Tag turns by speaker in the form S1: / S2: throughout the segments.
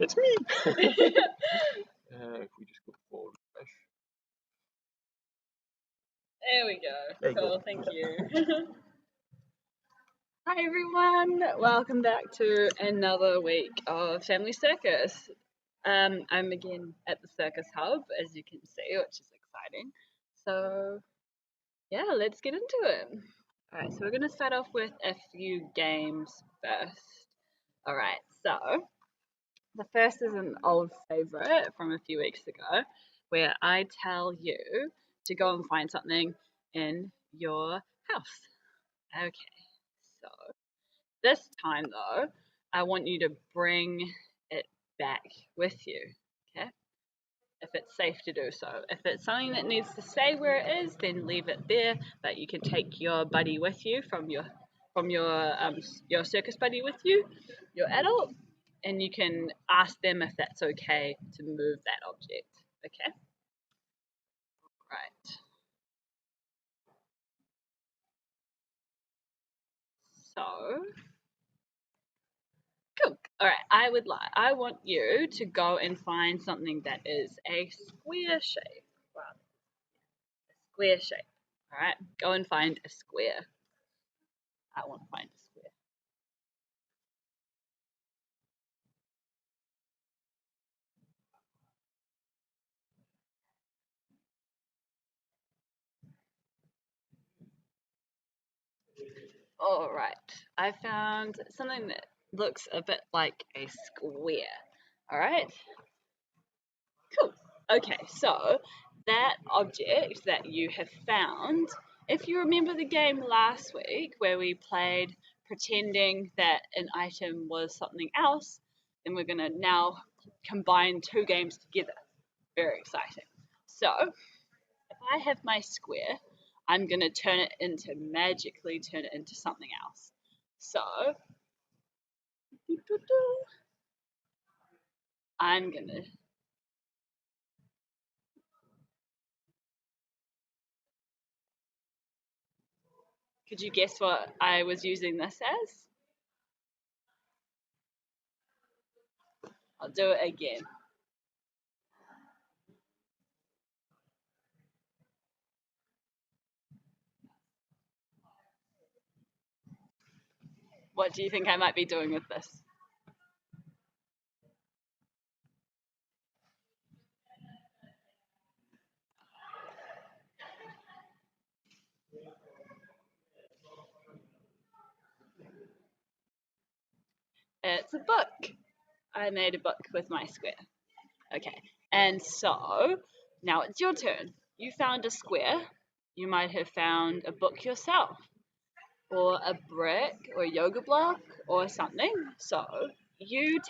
S1: It's me! If we just go forward, fish.
S2: There we go.
S1: There you
S2: Cool,
S1: go.
S2: thank you. Hi everyone, welcome back to another week of Family Circus. I'm again at the Circus Hub, as you can see, which is exciting. So yeah, let's get into it. Alright, so we're going to start off with a few games first. Alright, so the first is an old favourite from a few weeks ago, where I tell you to go and find something in your house. Okay, so this time though, I want you to bring it back with you, okay? If it's safe to do so. If it's something that needs to stay where it is, then leave it there, but you can take your buddy with you from your circus buddy with you, your adult, and you can ask them if that's okay to move that object, okay? Right. So, cool. All right, I want you to go and find something that is a square shape. Wow. A square shape. All right, go and find a square. I want to find a square. All right, I found something that looks a bit like a square. All right, cool. Okay, so that object that you have found, if you remember the game last week where we played pretending that an item was something else, then we're going to now combine two games together. Very exciting. So, if I have my square, I'm going to magically turn it into something else. So, I'm going to Could you guess what I was using this as? I'll do it again. What do you think I might be doing with this? It's a book. I made a book with my square. Okay, and so now it's your turn. You found a square. You might have found a book yourself, or a brick, or a yoga block, or something. So you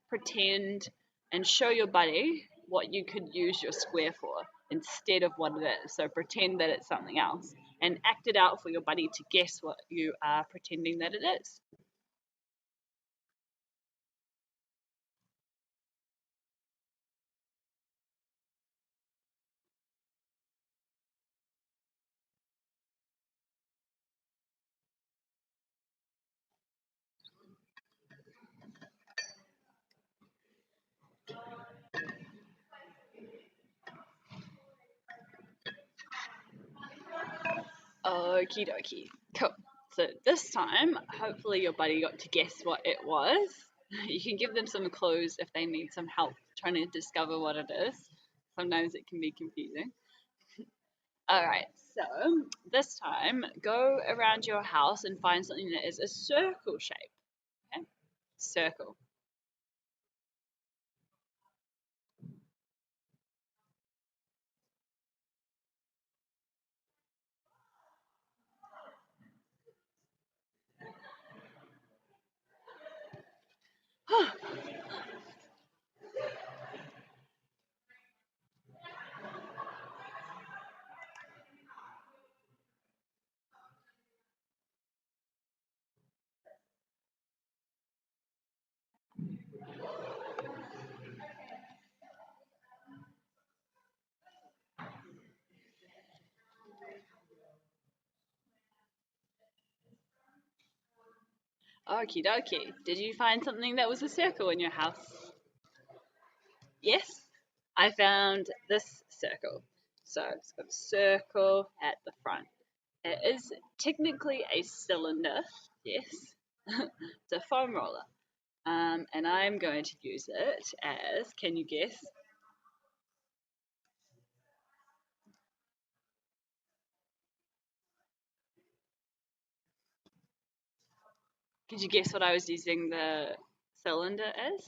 S2: pretend and show your buddy what you could use your square for instead of what it is. So pretend that it's something else and act it out for your buddy to guess what you are pretending that it is. Okie dokie. Cool. So this time, hopefully your buddy got to guess what it was. You can give them some clues if they need some help trying to discover what it is. Sometimes it can be confusing. Alright, so this time, go around your house and find something that is a circle shape. Okay? Circle. Okie dokie. Did you find something that was a circle in your house? Yes, I found this circle. So it's got a circle at the front. It is technically a cylinder, yes. It's a foam roller. And I'm going to use it as, can you guess? Could you guess what I was using the cylinder as?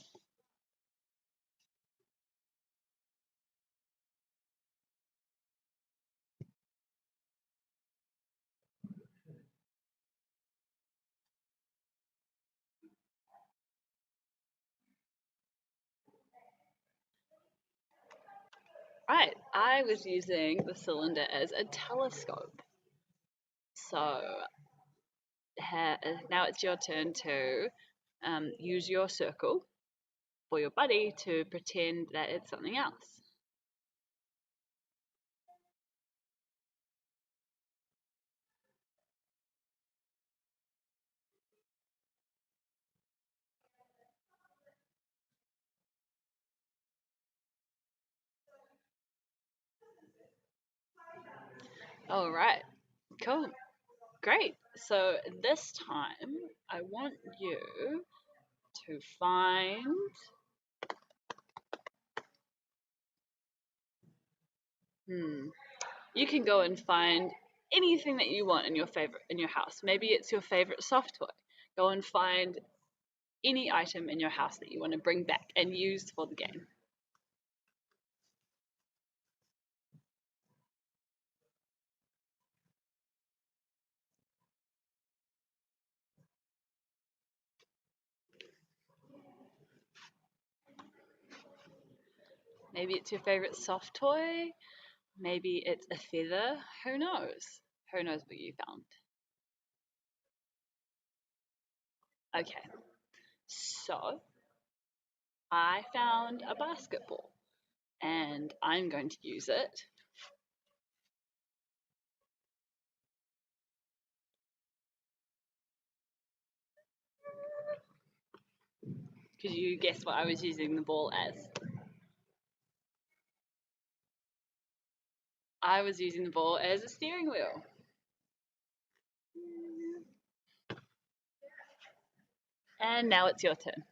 S2: Right, I was using the cylinder as a telescope. So now it's your turn to use your circle for your buddy to pretend that it's something else. All right, cool, great. So this time I want you to find. You can go and find anything that you want in your house. Maybe it's your favorite soft toy. Go and find any item in your house that you want to bring back and use for the game. Maybe it's your favorite soft toy. Maybe it's a feather. Who knows? Who knows what you found? Okay, so I found a basketball and I'm going to use it. Could you guess what I was using the ball as? I was using the ball as a steering wheel. And now it's your turn.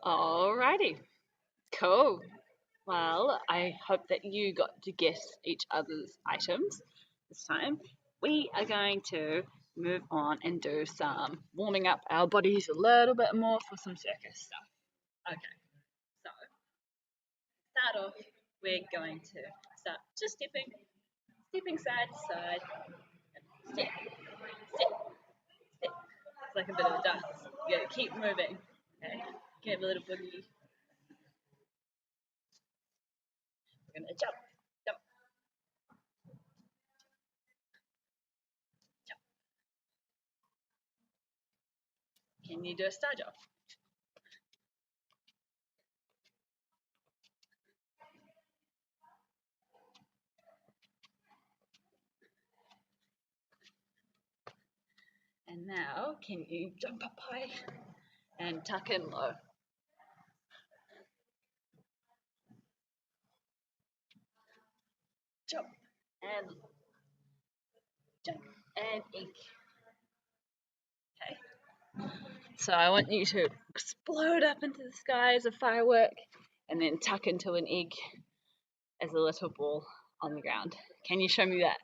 S2: Alrighty, cool. Well, I hope that you got to guess each other's items this time. We are going to move on and do some warming up our bodies a little bit more for some circus stuff. Okay, so start off, we're going to start just stepping side to side, step, step, step. It's like a bit of a dance. You gotta keep moving. Okay, give a little boogie. We're gonna jump, jump, jump. Can you do a star jump? And now, can you jump up high and tuck in low? Jump and jump and ink. Okay. So I want you to explode up into the sky as a firework and then tuck into an egg as a little ball on the ground. Can you show me that?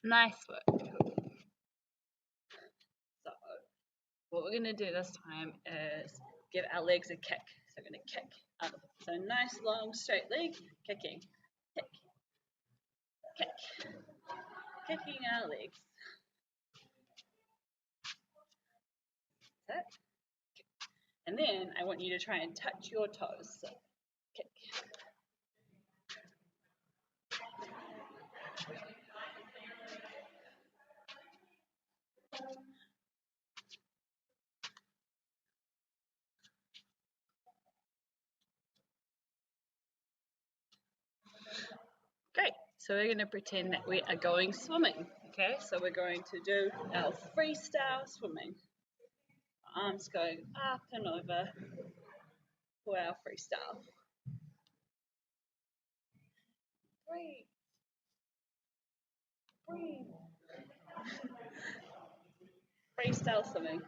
S2: Nice work. So what we're going to do this time is give our legs a kick. So we're going to kick up. So nice long straight leg, kicking, kick, kick, kicking our legs. And then I want you to try and touch your toes. So, kick. Great. So we're going to pretend that we are going swimming. Okay, so we're going to do our freestyle swimming. Arms going up and over for our freestyle. Breathe. Breathe. Freestyle swimming.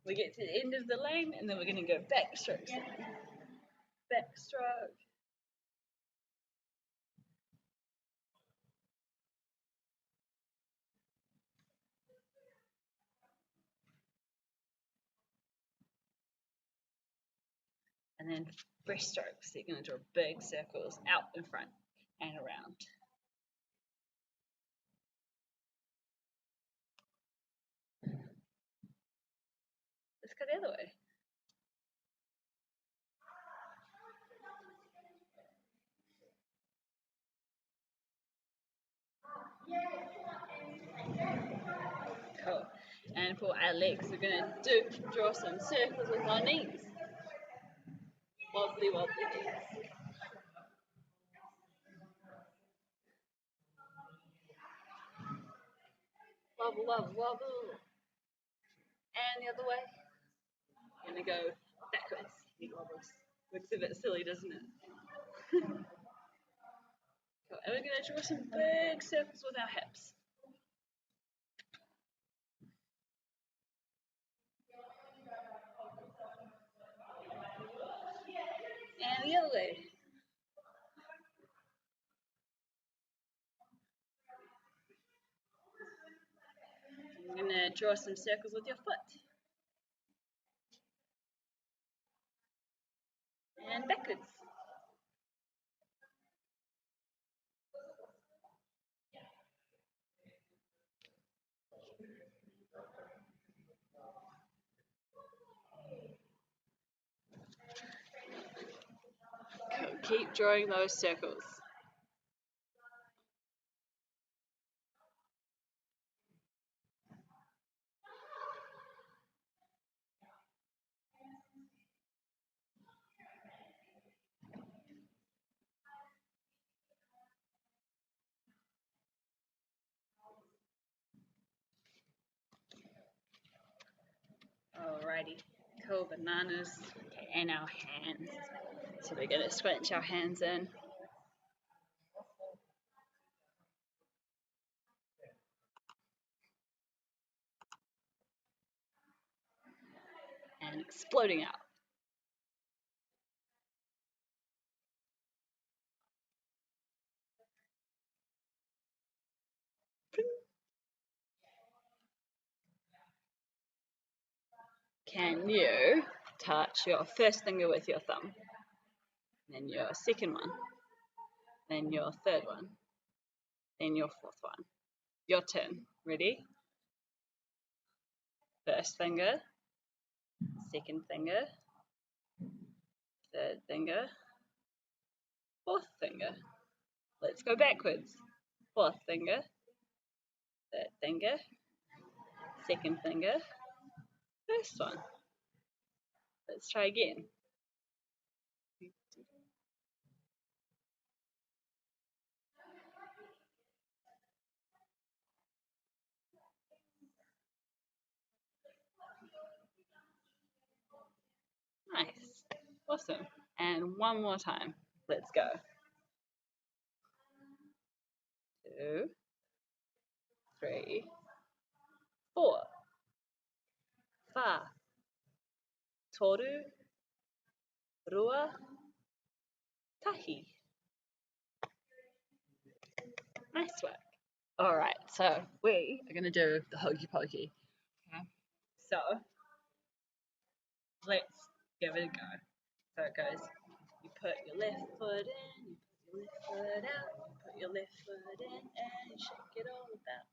S2: We get to the end of the lane and then we're going to go backstroke swimming. Backstroke. And then breaststroke. So you're going to draw big circles out in front and around. Let's go the other way. Cool. And for our legs, we're going to draw some circles with our knees. Wobbly, wobbly knees. Wobble, wobble, wobble. And the other way. We're going to go backwards. Knee wobbles. Looks a bit silly, doesn't it? Cool. And we're going to draw some big circles with our hips. And the other way. You're going to draw some circles with your foot. And backwards. Keep drawing those circles. Alrighty, cool, bananas. Okay, and our hands. So we're going to scrunch our hands in. And exploding out. Can you touch your first finger with your thumb? Then your second one. Then your third one. Then your fourth one. Your turn. Ready? First finger. Second finger. Third finger. Fourth finger. Let's go backwards. Fourth finger. Third finger. Second finger. First one. Let's try again. Nice. Awesome. And one more time. Let's go. 2, 3, 4. Wha, toru, rua, tahi. Nice work. Alright, so we are going to do the hokey pokey. Okay. So let's give it a go. So it goes, you put your left foot in, you put your left foot out, you put your left foot in, and you shake it all about.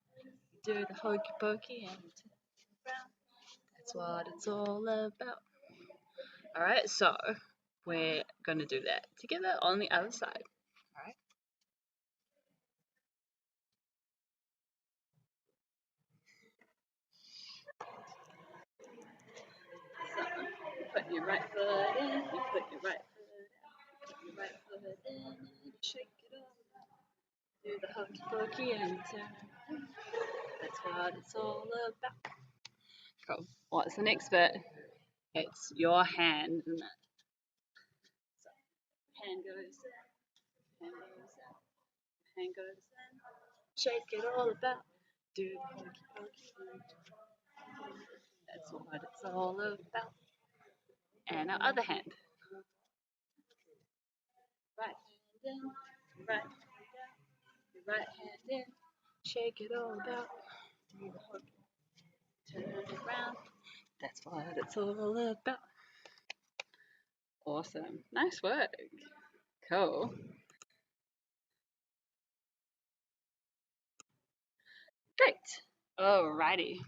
S2: You do the hokey pokey and you turn around. That's That's what it's all about. Alright, so we're going to do that together on the other side. Alright. So, put your right foot in, you put your right foot out, put your right foot in, and shake it all out. Do the hokey pokey and turn. That's what it's all about. Cool. What's the next bit? It's your hand, isn't it? So, hand goes in, hand goes out, hand goes in. Shake it all about. Do the hokey pokey and turn. That's what it's all about. And our other hand. Right hand in, right hand out, your right hand in. Shake it all about. Do the hokey. Turn around. That's what it's all about. Awesome. Nice work. Cool. Great. Alrighty.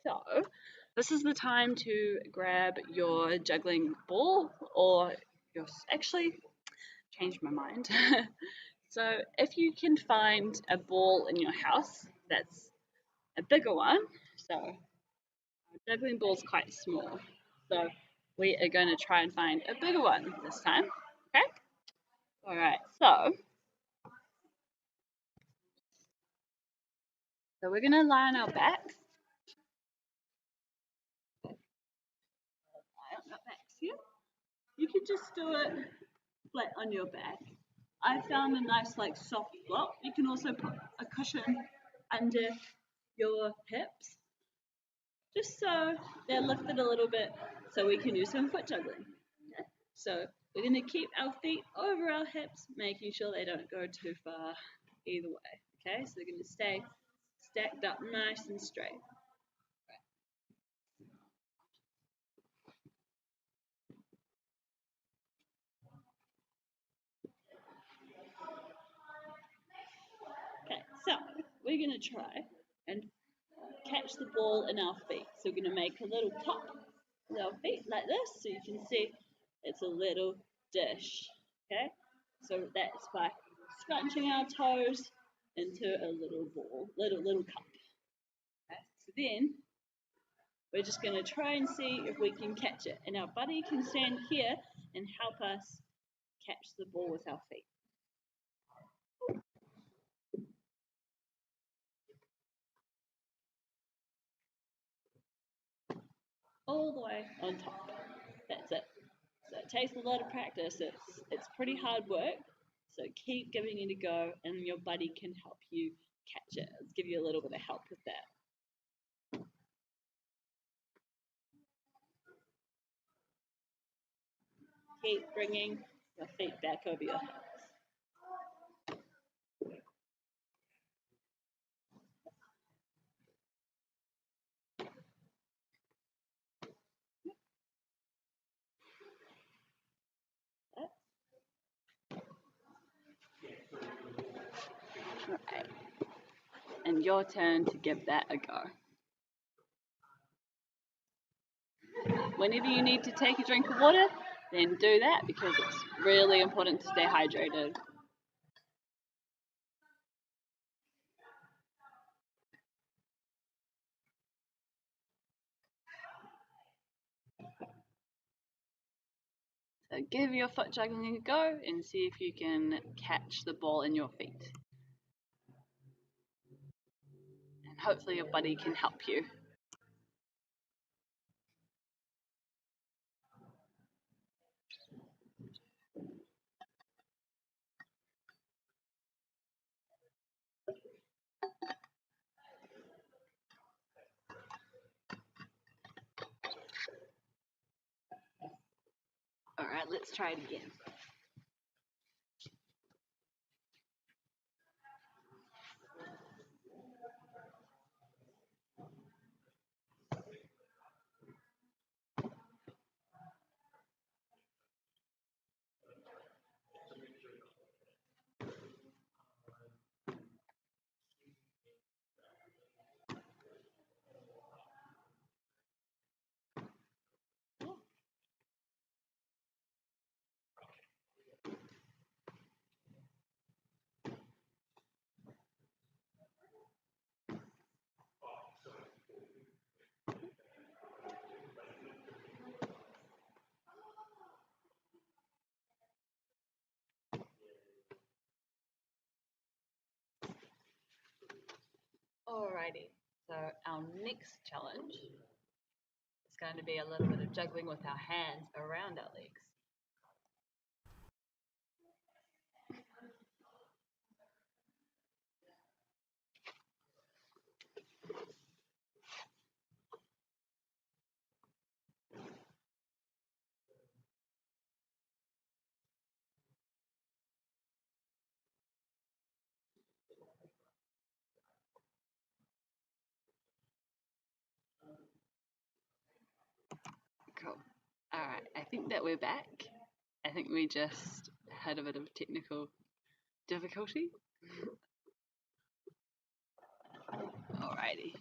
S2: So, this is the time to grab your juggling ball or your. Actually, changed my mind. So, if you can find a ball in your house that's a bigger one, so our juggling ball is quite small. So, we are going to try and find a bigger one this time. Okay? Alright, so we're going to lie on our backs. Lie on our backs here. You can just do it flat on your back. I found a nice like soft block. You can also put a cushion under your hips just so they're lifted a little bit so we can do some foot juggling. Okay? So we're going to keep our feet over our hips, making sure they don't go too far either way. Okay, so they're going to stay stacked up nice and straight. Okay, so we're going to try and catch the ball in our feet. So we're going to make a little cup with our feet like this, so you can see it's a little dish. Okay, so that's by scrunching our toes into a little ball, little cup. Okay, so then we're just going to try and see if we can catch it, and our buddy can stand here and help us catch the ball with our feet. All the way on top. That's it. So it takes a lot of practice. It's pretty hard work. So keep giving it a go, and your buddy can help you catch it. Let's give you a little bit of help with that. Keep bringing your feet back over your hips. Okay. And your turn to give that a go. Whenever you need to take a drink of water, then do that because it's really important to stay hydrated. So give your foot juggling a go and see if you can catch the ball in your feet. And hopefully your buddy can help you. Alright, let's try it again. Alrighty, so our next challenge is going to be a little bit of juggling with our hands around our legs. Cool. Alright, I think that we're back. I think we just had a bit of technical difficulty. Alrighty.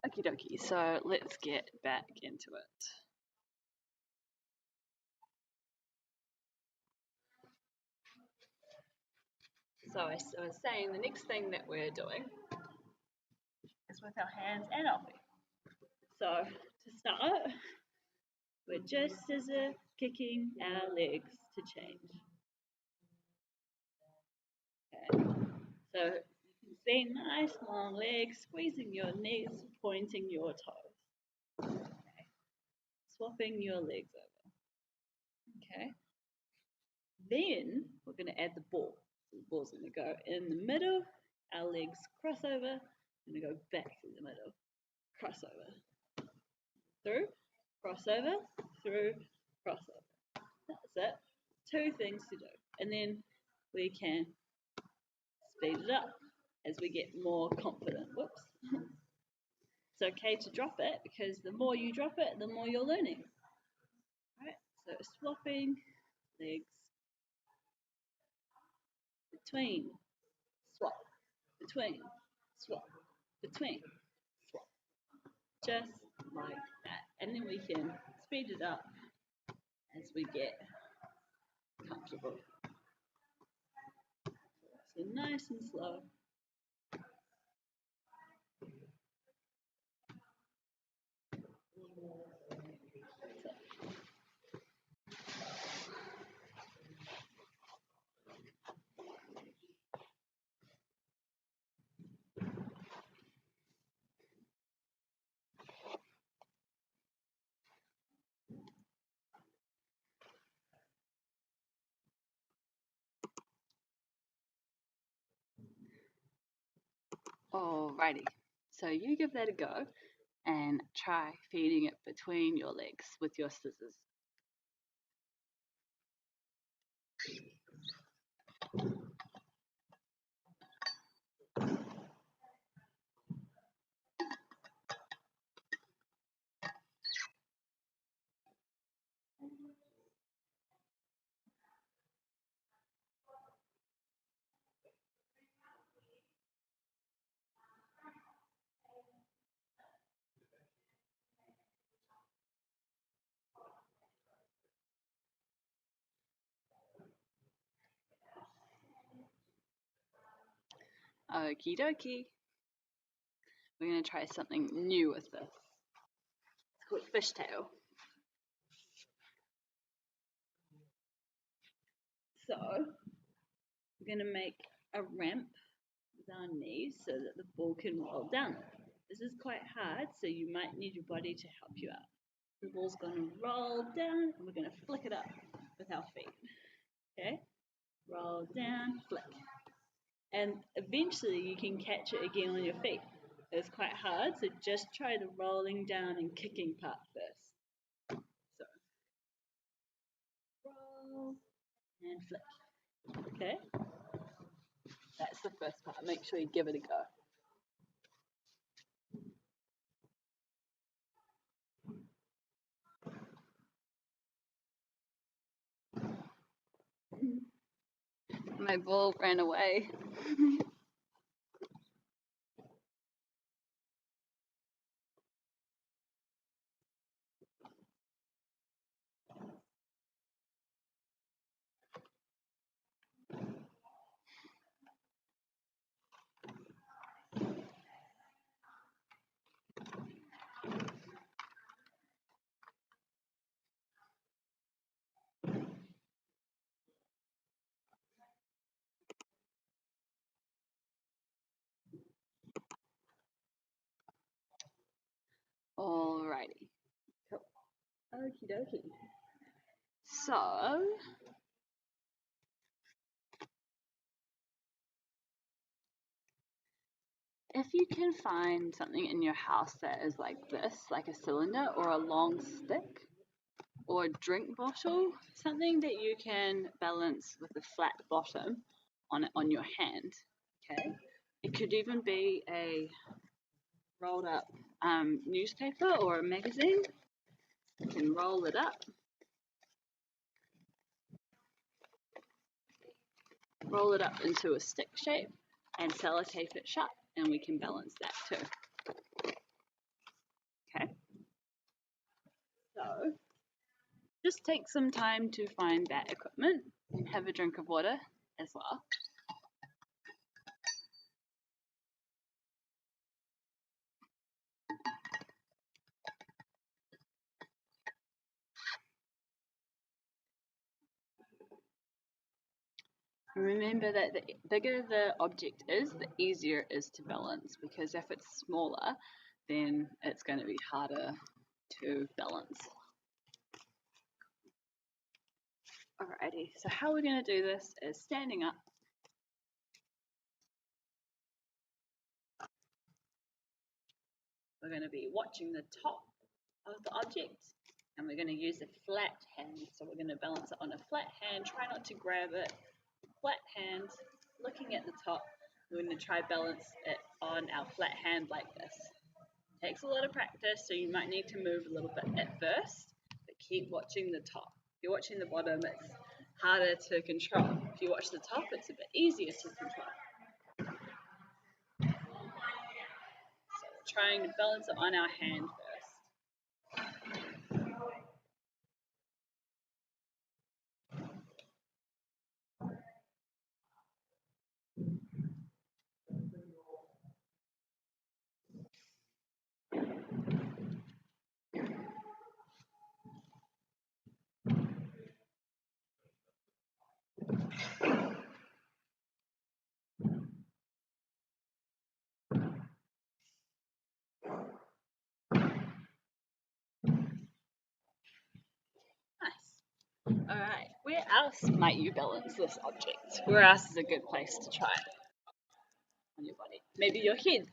S2: Okie dokie, so let's get back into it. So I was saying the next thing that we're doing is with our hands and our feet. So to start, we're just scissor kicking our legs to change. Okay. So you can see nice long legs, squeezing your knees, pointing your toes. Okay. Swapping your legs over. Okay. Then we're going to add the ball. So the ball's going to go in the middle, our legs cross over, going to go back in the middle, crossover, through, crossover, through, crossover. That's it. 2 things to do. And then we can speed it up as we get more confident. Whoops. It's okay to drop it because the more you drop it, the more you're learning. Right? So swapping legs between, swap, between, swap, between, swap. Just like that. And then we can speed it up as we get comfortable. So nice and slow. Alrighty, so you give that a go and try feeding it between your legs with your scissors. Okie dokie. We're going to try something new with this. It's called fishtail. So, we're going to make a ramp with our knees so that the ball can roll down. This is quite hard, so you might need your body to help you out. The ball's going to roll down, and we're going to flick it up with our feet. Okay? Roll down, flick. And eventually you can catch it again on your feet. It's quite hard, so just try the rolling down and kicking part first. So, roll and flick. Okay? That's the first part. Make sure you give it a go. My ball ran away. Alrighty. Cool. Okie dokie. So, if you can find something in your house that is like this, like a cylinder or a long stick or a drink bottle, something that you can balance with a flat bottom on it on your hand, okay? It could even be a rolled up newspaper or a magazine. You can roll it up, into a stick shape and sellotape it shut, and we can balance that too. Okay, so just take some time to find that equipment and have a drink of water as well. Remember that the bigger the object is, the easier it is to balance, because if it's smaller, then it's going to be harder to balance. Alrighty, so how we're going to do this is standing up. We're going to be watching the top of the object, and we're going to use a flat hand. So we're going to balance it on a flat hand. Try not to grab it. Flat hand, looking at the top. We're going to try balance it on our flat hand like this. Takes a lot of practice, so you might need to move a little bit at first, but keep watching the top. If you're watching the bottom, it's harder to control. If you watch the top, it's a bit easier to control. So we're trying to balance it on our hand first. Nice. Alright, where else might you balance this object? Where else is a good place to try it? On your body. Maybe your head.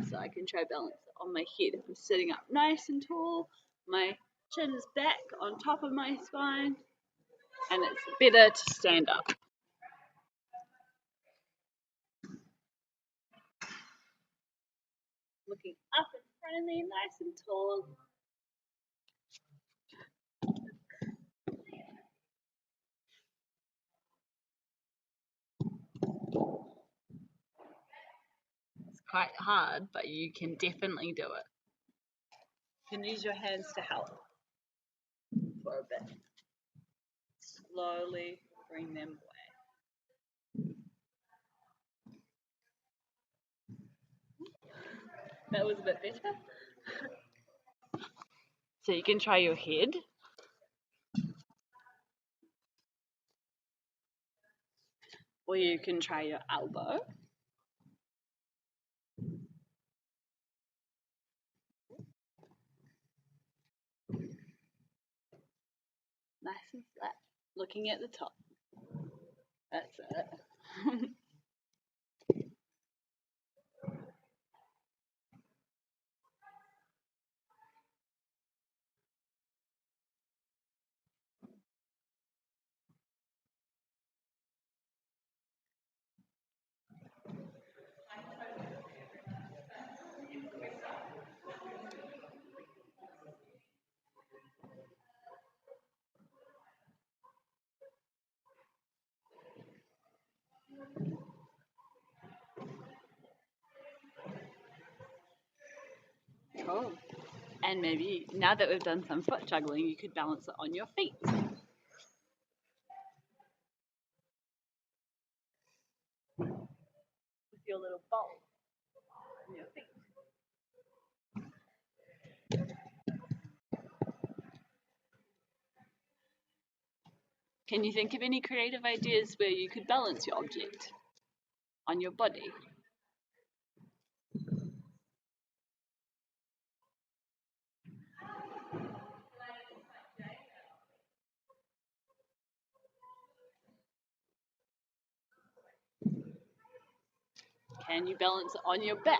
S2: So I can try balance it on my head. If I'm sitting up nice and tall, my chin is back on top of my spine, and it's better to stand up. Looking up in front of me, nice and tall. It's quite hard, but you can definitely do it. You can use your hands to help for a bit. Slowly bring them away. That was a bit better. So you can try your head. Or you can try your elbow. Nice and flat, looking at the top. That's it. Cool. And maybe now that we've done some foot juggling, you could balance it on your feet. With your little bowl on your feet. Can you think of any creative ideas where you could balance your object on your body? Can you balance it on your back?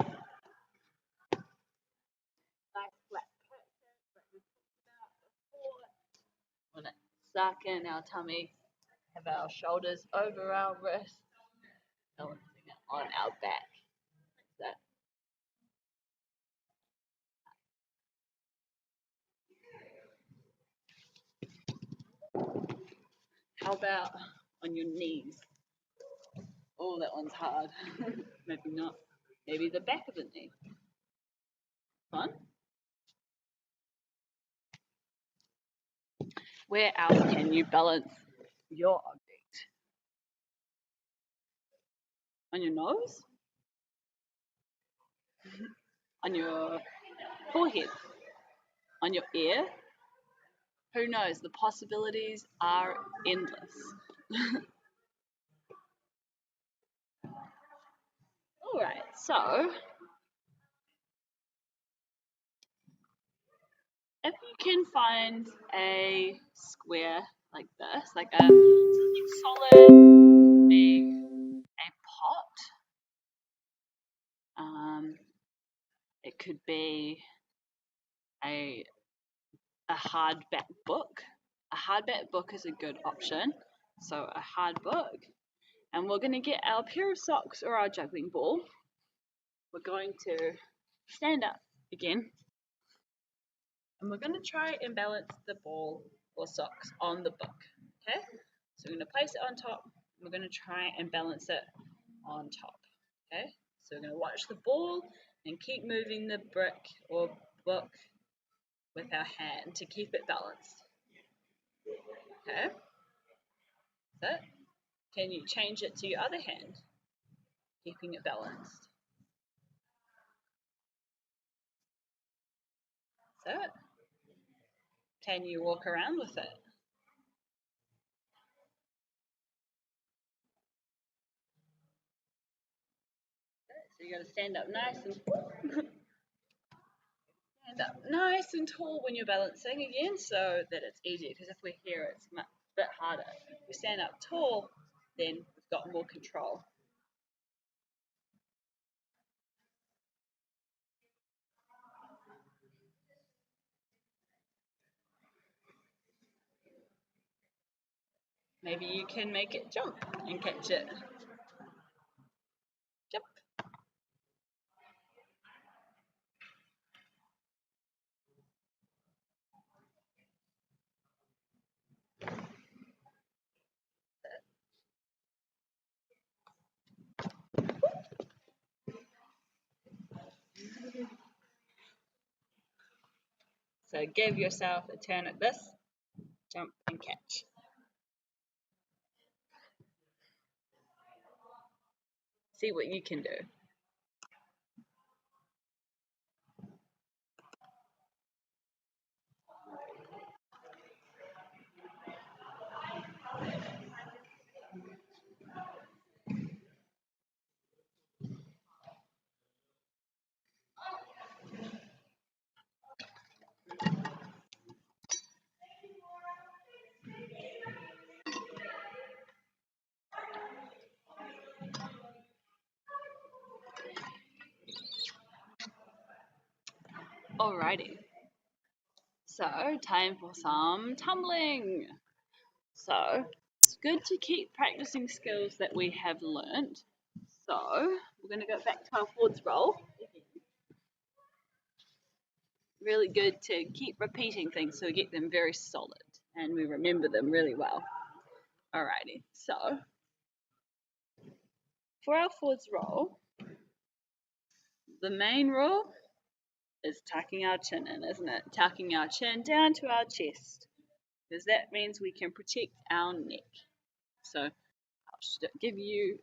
S2: Nice flat cushion, like we talked about before. We want to suck in our tummy, have our shoulders over our wrists, balancing it on our back. Like that. How about on your knees? Oh, that one's hard. Maybe not. Maybe the back of the knee. Fun. Where else can you balance your object? On your nose? On your forehead? On your ear? Who knows? The possibilities are endless. Alright, so if you can find a square like this, like a solid, big, a pot, it could be a hardback book. A hardback book is a good option. So a hard book. And we're going to get our pair of socks or our juggling ball. We're going to stand up again. And we're going to try and balance the ball or socks on the book. Okay? So we're going to place it on top. We're going to try and balance it on top. Okay? So we're going to watch the ball and keep moving the brick or book with our hand to keep it balanced. Okay? So, can you change it to your other hand, keeping it balanced? So, can you walk around with it? So you got to stand up nice and stand up nice and tall when you're balancing again, so that it's easier. Because if we're here, it's a bit harder. If we stand up tall, then we've got more control. Maybe you can make it jump and catch it. Jump. So give yourself a turn at this, jump and catch. See what you can do. Alrighty. So, time for some tumbling. So, it's good to keep practicing skills that we have learnt. So, we're going to go back to our forwards roll. Really good to keep repeating things so we get them very solid and we remember them really well. Alrighty, so for our forwards roll, the main rule is tucking our chin in, isn't it? Tucking our chin down to our chest, because that means we can protect our neck. So I'll show you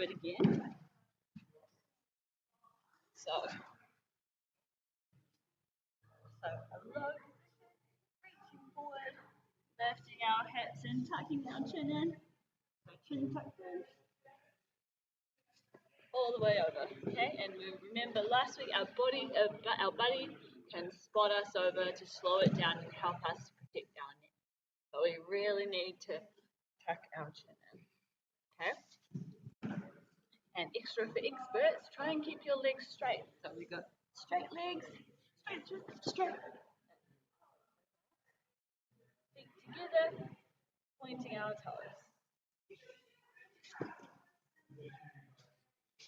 S2: it again. So look, reaching forward, lifting our hips and tucking our chin in. So chin tucked in. All the way over, okay? And we remember last week our buddy can spot us over to slow it down and help us protect our neck. So we really need to tuck our chin in, okay? And extra for experts, try and keep your legs straight. So we got straight legs, straight. Feet together, pointing our toes.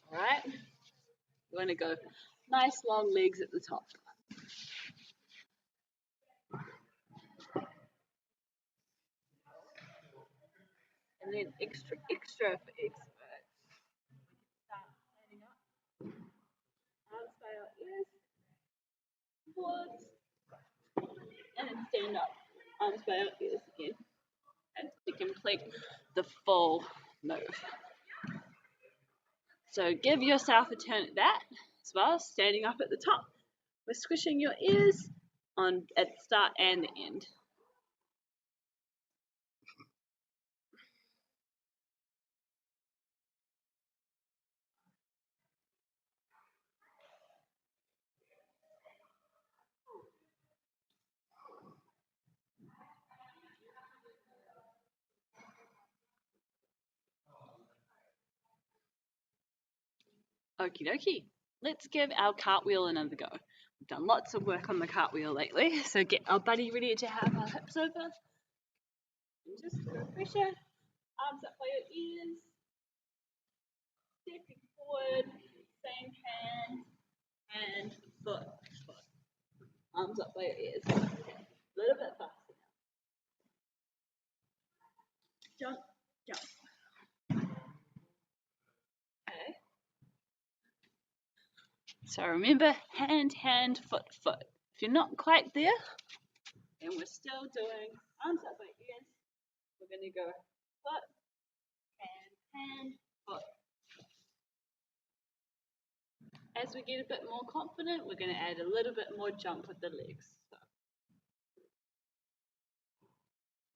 S2: Alright, we're going to go nice long legs at the top. And then extra for experts. Start standing up, arms by our ears, forwards, and then stand up, arms by our ears again. And to complete the full move. So give yourself a turn at that as well, standing up at the top. We're squishing your ears on at the start and the end. Okie dokie. Let's give our cartwheel another go. We've done lots of work on the cartwheel lately, so get our buddy ready to have our hips over. And just a little pressure. Arms up by your ears. Stepping forward. Same hand and foot. Arms up by your ears. A little bit faster now. Jump, jump. Okay. So remember, hand, hand, foot, foot. If you're not quite there, then we're still doing arms up by ears. We're going to go foot, hand, foot. As we get a bit more confident, we're going to add a little bit more jump with the legs. So,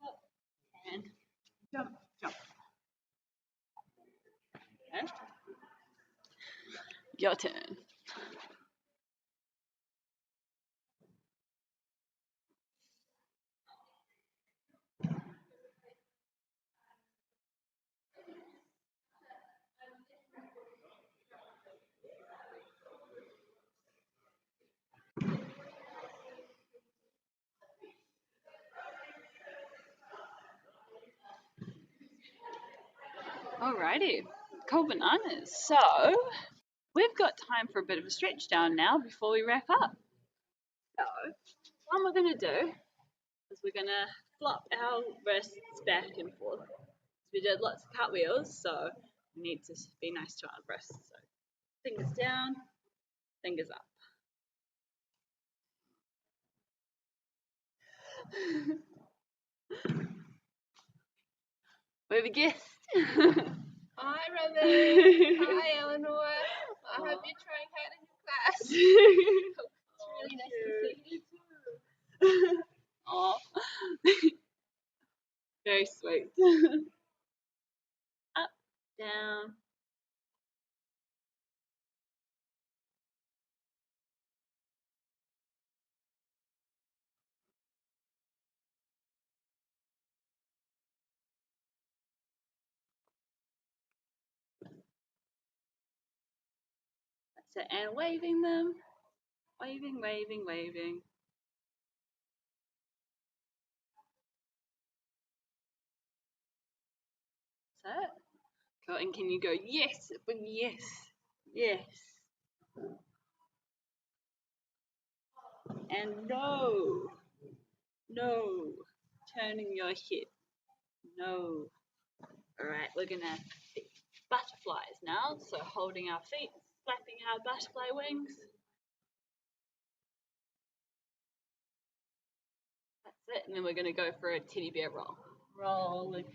S2: foot, hand, jump, jump. Okay. Your turn. Alrighty, cool bananas. So we've got time for a bit of a stretch down now before we wrap up. So what we're going to do is we're going to flop our wrists back and forth. We did lots of cartwheels, so we need to be nice to our wrists. So fingers down, fingers up. We have a guest.
S3: Hi, Robbie. Hi, Eleanor. I hope you're trying hard in your class. It's really nice to see you.
S2: Aw. Very sweet. Up, down. That's it. And waving them. Waving, waving, waving. That's it. Go, and can you go, yes, but yes, yes. And no, no, turning your head, no. Alright, we're gonna be butterflies now, so holding our feet, flapping our butterfly wings. That's it, and then we're gonna go for a teddy bear roll. Rolling.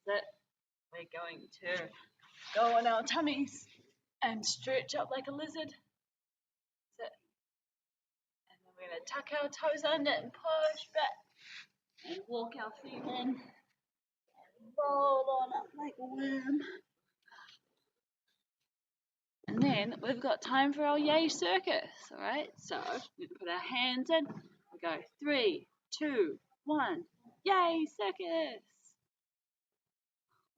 S2: That's it. We're going to go on our tummies and stretch up like a lizard. That's it. And then we're going to tuck our toes under and push back and walk our feet in and roll on up like a worm. And then we've got time for our yay circus. Alright, so we put our hands in. We go 3, 2, 1. Yay circus!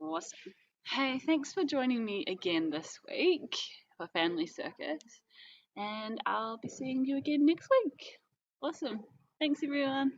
S2: Awesome. Hey, thanks for joining me again this week for Family Circus. And I'll be seeing you again next week. Awesome. Thanks everyone.